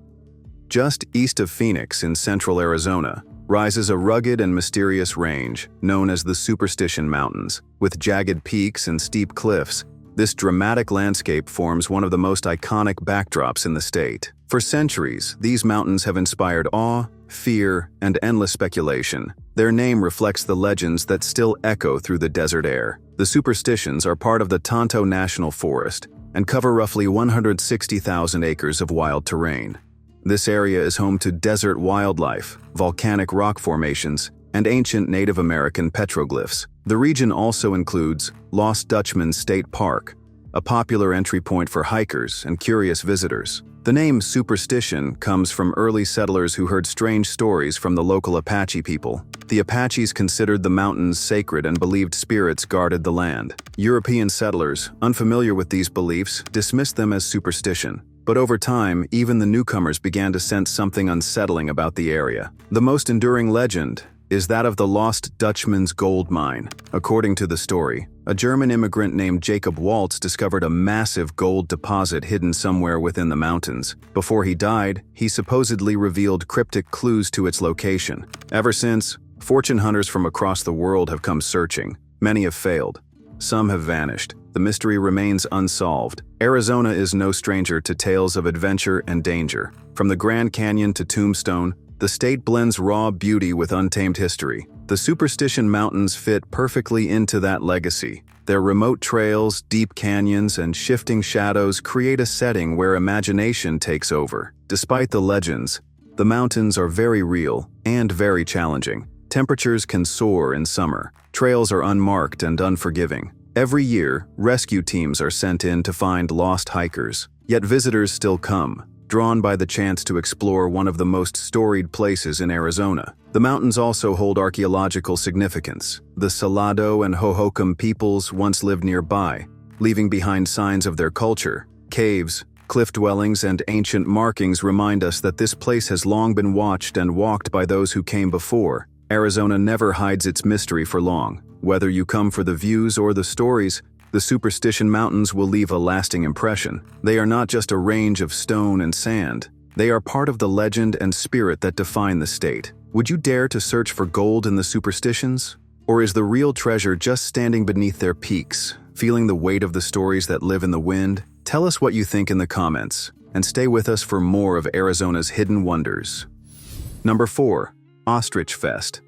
Just east of Phoenix in central Arizona rises a rugged and mysterious range known as the Superstition Mountains. With jagged peaks and steep cliffs, this dramatic landscape forms one of the most iconic backdrops in the state. For centuries, these mountains have inspired awe, fear, and endless speculation. Their name reflects the legends that still echo through the desert air. The Superstitions are part of the Tonto National Forest and cover roughly 160,000 acres of wild terrain. This area is home to desert wildlife, volcanic rock formations, and ancient Native American petroglyphs. The region also includes Lost Dutchman State Park, a popular entry point for hikers and curious visitors. The name Superstition comes from early settlers who heard strange stories from the local Apache people. The Apaches considered the mountains sacred and believed spirits guarded the land. European settlers, unfamiliar with these beliefs, dismissed them as superstition. But over time, even the newcomers began to sense something unsettling about the area. The most enduring legend is that of the Lost Dutchman's gold mine. According to the story, a German immigrant named Jacob Waltz discovered a massive gold deposit hidden somewhere within the mountains. Before he died, he supposedly revealed cryptic clues to its location. Ever since, fortune hunters from across the world have come searching. Many have failed. Some have vanished. The mystery remains unsolved. Arizona is no stranger to tales of adventure and danger. From the Grand Canyon to Tombstone, the state blends raw beauty with untamed history. The Superstition Mountains fit perfectly into that legacy. Their remote trails, deep canyons, and shifting shadows create a setting where imagination takes over. Despite the legends, the mountains are very real and very challenging. Temperatures can soar in summer. Trails are unmarked and unforgiving. Every year, rescue teams are sent in to find lost hikers. Yet visitors still come, drawn by the chance to explore one of the most storied places in Arizona. The mountains also hold archaeological significance. The Salado and Hohokam peoples once lived nearby, leaving behind signs of their culture. Caves, cliff dwellings, and ancient markings remind us that this place has long been watched and walked by those who came before. Arizona never hides its mystery for long. Whether you come for the views or the stories, the Superstition Mountains will leave a lasting impression. They are not just a range of stone and sand. They are part of the legend and spirit that define the state. Would you dare to search for gold in the superstitions? Or is the real treasure just standing beneath their peaks, feeling the weight of the stories that live in the wind? Tell us what you think in the comments, and stay with us for more of Arizona's hidden wonders. Number 4. Ostrich Fest.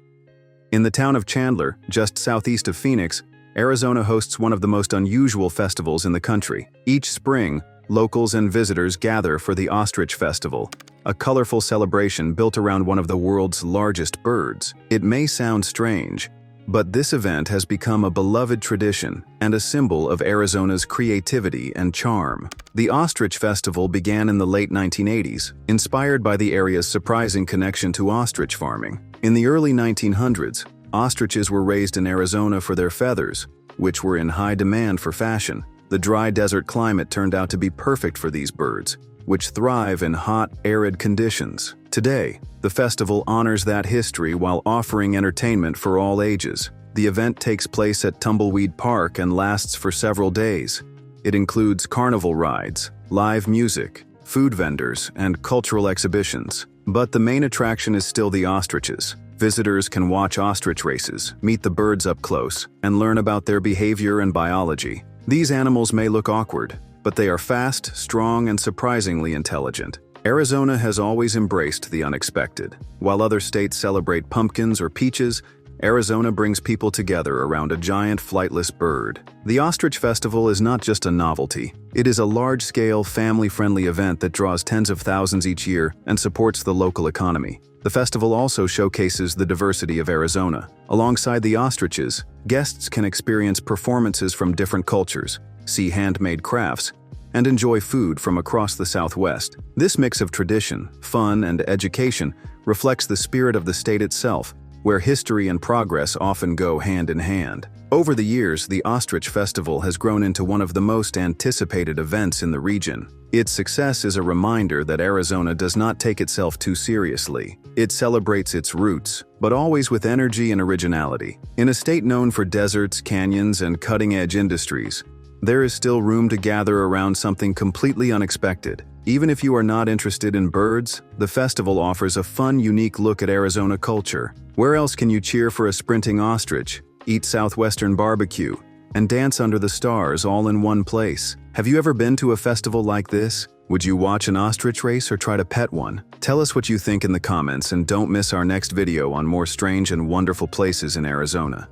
In the town of Chandler, just southeast of Phoenix, Arizona hosts one of the most unusual festivals in the country. Each spring, locals and visitors gather for the Ostrich Festival, a colorful celebration built around one of the world's largest birds. It may sound strange, but this event has become a beloved tradition and a symbol of Arizona's creativity and charm. The Ostrich Festival began in the late 1980s, inspired by the area's surprising connection to ostrich farming. In the early 1900s, ostriches were raised in Arizona for their feathers, which were in high demand for fashion. The dry desert climate turned out to be perfect for these birds, which thrive in hot, arid conditions. Today, the festival honors that history while offering entertainment for all ages. The event takes place at Tumbleweed Park and lasts for several days. It includes carnival rides, live music, food vendors, and cultural exhibitions. But the main attraction is still the ostriches. Visitors can watch ostrich races, meet the birds up close, and learn about their behavior and biology. These animals may look awkward, but they are fast, strong, and surprisingly intelligent. Arizona has always embraced the unexpected. While other states celebrate pumpkins or peaches, Arizona brings people together around a giant flightless bird. The Ostrich Festival is not just a novelty. It is a large-scale, family-friendly event that draws tens of thousands each year and supports the local economy. The festival also showcases the diversity of Arizona. Alongside the ostriches, guests can experience performances from different cultures, see handmade crafts, and enjoy food from across the Southwest. This mix of tradition, fun, and education reflects the spirit of the state itself, where history and progress often go hand in hand. Over the years, the Ostrich Festival has grown into one of the most anticipated events in the region. Its success is a reminder that Arizona does not take itself too seriously. It celebrates its roots, but always with energy and originality. In a state known for deserts, canyons, and cutting-edge industries, there is still room to gather around something completely unexpected. Even if you are not interested in birds, the festival offers a fun, unique look at Arizona culture. Where else can you cheer for a sprinting ostrich, eat Southwestern barbecue, and dance under the stars all in one place? Have you ever been to a festival like this? Would you watch an ostrich race or try to pet one? Tell us what you think in the comments, and don't miss our next video on more strange and wonderful places in Arizona.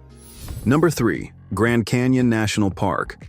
Number 3. Grand Canyon National Park.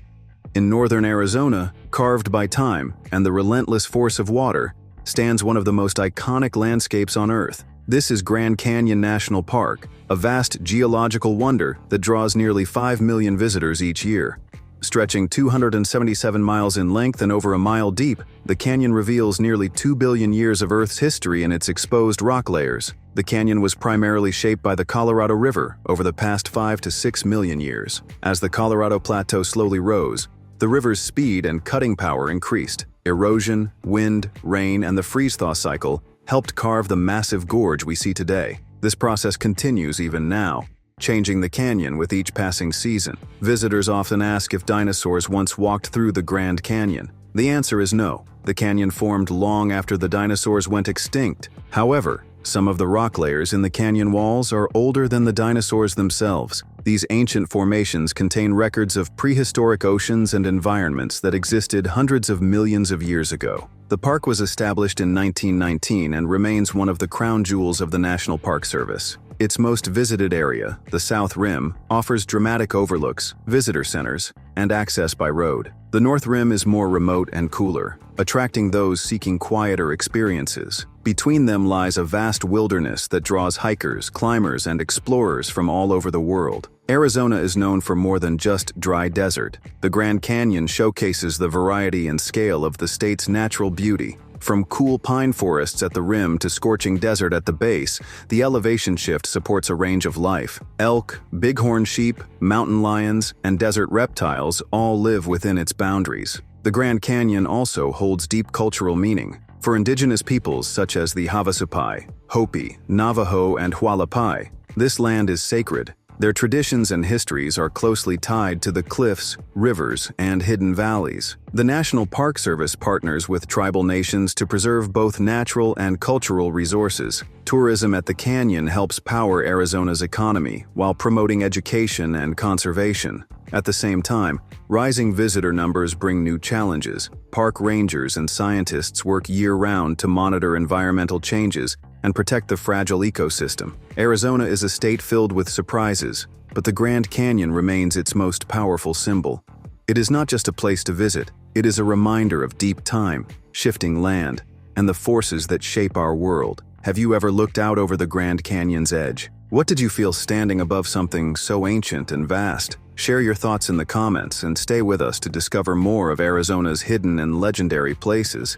In northern Arizona, carved by time and the relentless force of water, stands one of the most iconic landscapes on Earth. This is Grand Canyon National Park, a vast geological wonder that draws nearly 5 million visitors each year. Stretching 277 miles in length and over a mile deep, the canyon reveals nearly 2 billion years of Earth's history in its exposed rock layers. The canyon was primarily shaped by the Colorado River over the past 5 to 6 million years. As the Colorado Plateau slowly rose, the river's speed and cutting power increased. Erosion, wind, rain, and the freeze-thaw cycle helped carve the massive gorge we see today. This process continues even now, changing the canyon with each passing season. Visitors often ask if dinosaurs once walked through the Grand Canyon. The answer is no. The canyon formed long after the dinosaurs went extinct. However, some of the rock layers in the canyon walls are older than the dinosaurs themselves. These ancient formations contain records of prehistoric oceans and environments that existed hundreds of millions of years ago. The park was established in 1919 and remains one of the crown jewels of the National Park Service. Its most visited area, the South Rim, offers dramatic overlooks, visitor centers, and access by road. The North Rim is more remote and cooler, attracting those seeking quieter experiences. Between them lies a vast wilderness that draws hikers, climbers, and explorers from all over the world. Arizona is known for more than just dry desert. The Grand Canyon showcases the variety and scale of the state's natural beauty. From cool pine forests at the rim to scorching desert at the base, the elevation shift supports a range of life. Elk, bighorn sheep, mountain lions, and desert reptiles all live within its boundaries. The Grand Canyon also holds deep cultural meaning. For indigenous peoples such as the Havasupai, Hopi, Navajo, and Hualapai, this land is sacred. Their traditions and histories are closely tied to the cliffs, rivers, and hidden valleys. The National Park Service partners with tribal nations to preserve both natural and cultural resources. Tourism at the canyon helps power Arizona's economy while promoting education and conservation. At the same time, rising visitor numbers bring new challenges. Park rangers and scientists work year-round to monitor environmental changes and protect the fragile ecosystem. Arizona is a state filled with surprises, but the Grand Canyon remains its most powerful symbol. It is not just a place to visit, it is a reminder of deep time, shifting land, and the forces that shape our world. Have you ever looked out over the Grand Canyon's edge? What did you feel standing above something so ancient and vast? Share your thoughts in the comments and stay with us to discover more of Arizona's hidden and legendary places.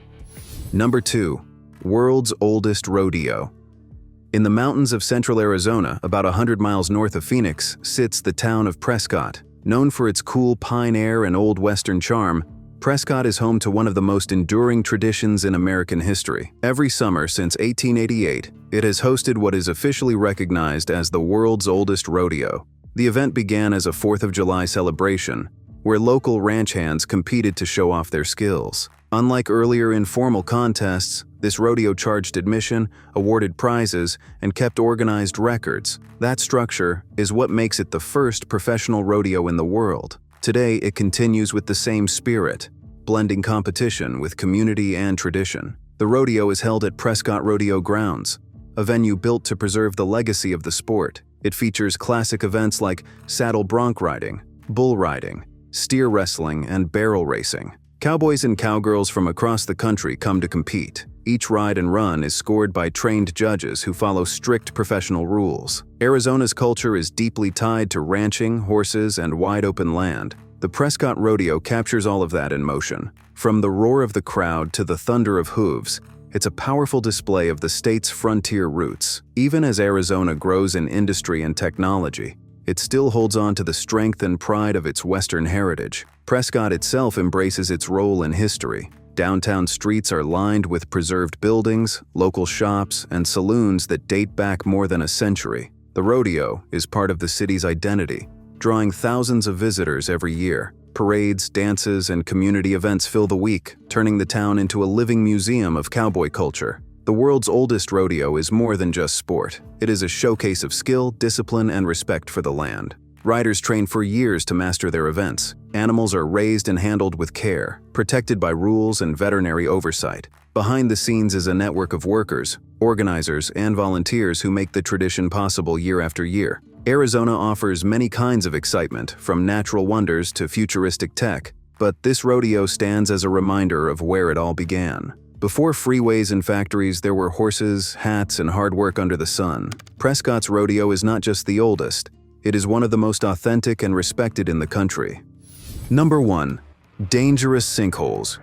Number 2. World's oldest rodeo. In the mountains of central Arizona, about 100 miles north of Phoenix, sits the town of Prescott. Known for its cool pine air and old western charm, Prescott is home to one of the most enduring traditions in American history. Every summer since 1888, it has hosted what is officially recognized as the world's oldest rodeo. The event began as a 4th of July celebration, where local ranch hands competed to show off their skills. Unlike earlier informal contests, this rodeo charged admission, awarded prizes, and kept organized records. That structure is what makes it the first professional rodeo in the world. Today, it continues with the same spirit, blending competition with community and tradition. The rodeo is held at Prescott Rodeo Grounds, a venue built to preserve the legacy of the sport. It features classic events like saddle bronc riding, bull riding, steer wrestling, and barrel racing. Cowboys and cowgirls from across the country come to compete. Each ride and run is scored by trained judges who follow strict professional rules. Arizona's culture is deeply tied to ranching, horses, and wide-open land. The Prescott Rodeo captures all of that in motion. From the roar of the crowd to the thunder of hooves, it's a powerful display of the state's frontier roots. Even as Arizona grows in industry and technology, it still holds on to the strength and pride of its Western heritage. Prescott itself embraces its role in history. Downtown streets are lined with preserved buildings, local shops, and saloons that date back more than a century. The rodeo is part of the city's identity, drawing thousands of visitors every year. Parades, dances, and community events fill the week, turning the town into a living museum of cowboy culture. The world's oldest rodeo is more than just sport. It is a showcase of skill, discipline, and respect for the land. Riders train for years to master their events. Animals are raised and handled with care, protected by rules and veterinary oversight. Behind the scenes is a network of workers, organizers, and volunteers who make the tradition possible year after year. Arizona offers many kinds of excitement, from natural wonders to futuristic tech, but this rodeo stands as a reminder of where it all began. Before freeways and factories, there were horses, hats, and hard work under the sun. Prescott's rodeo is not just the oldest, it is one of the most authentic and respected in the country. Number 1. Dangerous sinkholes.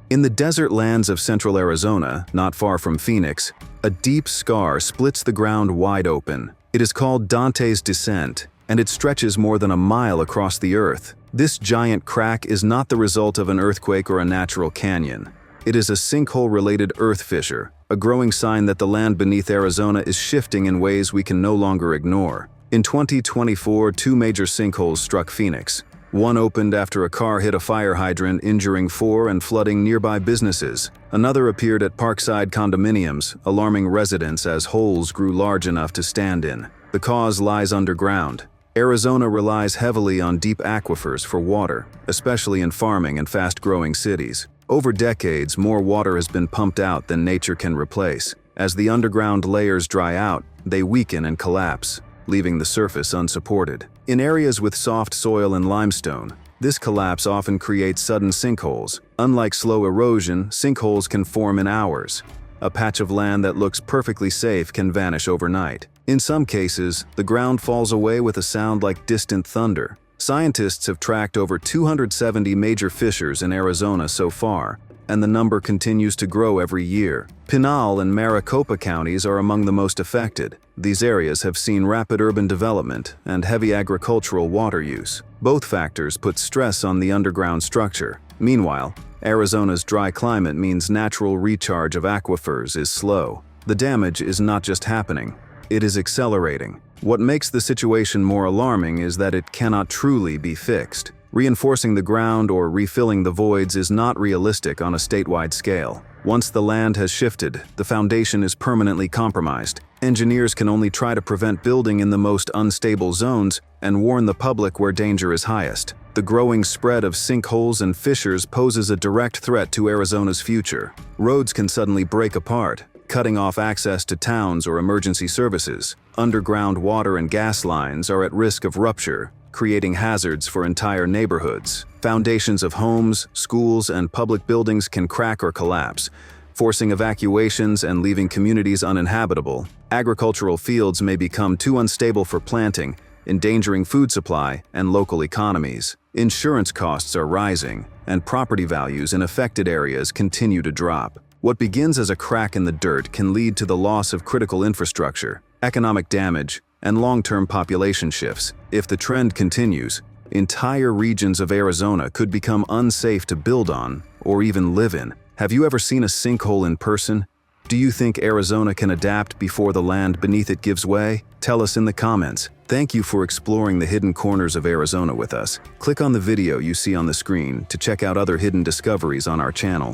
In the desert lands of central Arizona, not far from Phoenix, a deep scar splits the ground wide open. It is called Dante's Descent, and it stretches more than a mile across the earth. This giant crack is not the result of an earthquake or a natural canyon. It is a sinkhole-related earth fissure, a growing sign that the land beneath Arizona is shifting in ways we can no longer ignore. In 2024, 2 major sinkholes struck Phoenix. One opened after a car hit a fire hydrant, injuring 4 and flooding nearby businesses. Another appeared at Parkside condominiums, alarming residents as holes grew large enough to stand in. The cause lies underground. Arizona relies heavily on deep aquifers for water, especially in farming and fast-growing cities. Over decades, more water has been pumped out than nature can replace. As the underground layers dry out, they weaken and collapse, leaving the surface unsupported. In areas with soft soil and limestone, this collapse often creates sudden sinkholes. Unlike slow erosion, sinkholes can form in hours. A patch of land that looks perfectly safe can vanish overnight. In some cases, the ground falls away with a sound like distant thunder. Scientists have tracked over 270 major fissures in Arizona so far, and the number continues to grow every year. Pinal and Maricopa counties are among the most affected. These areas have seen rapid urban development and heavy agricultural water use. Both factors put stress on the underground structure. Meanwhile, Arizona's dry climate means natural recharge of aquifers is slow. The damage is not just happening, it is accelerating. What makes the situation more alarming is that it cannot truly be fixed. Reinforcing the ground or refilling the voids is not realistic on a statewide scale. Once the land has shifted, the foundation is permanently compromised. Engineers can only try to prevent building in the most unstable zones and warn the public where danger is highest. The growing spread of sinkholes and fissures poses a direct threat to Arizona's future. Roads can suddenly break apart, cutting off access to towns or emergency services. Underground water and gas lines are at risk of rupture, creating hazards for entire neighborhoods. Foundations of homes, schools, and public buildings can crack or collapse, forcing evacuations and leaving communities uninhabitable. Agricultural fields may become too unstable for planting, endangering food supply and local economies. Insurance costs are rising, and property values in affected areas continue to drop. What begins as a crack in the dirt can lead to the loss of critical infrastructure, economic damage, and long-term population shifts. If the trend continues, entire regions of Arizona could become unsafe to build on or even live in. Have you ever seen a sinkhole in person? Do you think Arizona can adapt before the land beneath it gives way? Tell us in the comments. Thank you for exploring the hidden corners of Arizona with us. Click on the video you see on the screen to check out other hidden discoveries on our channel.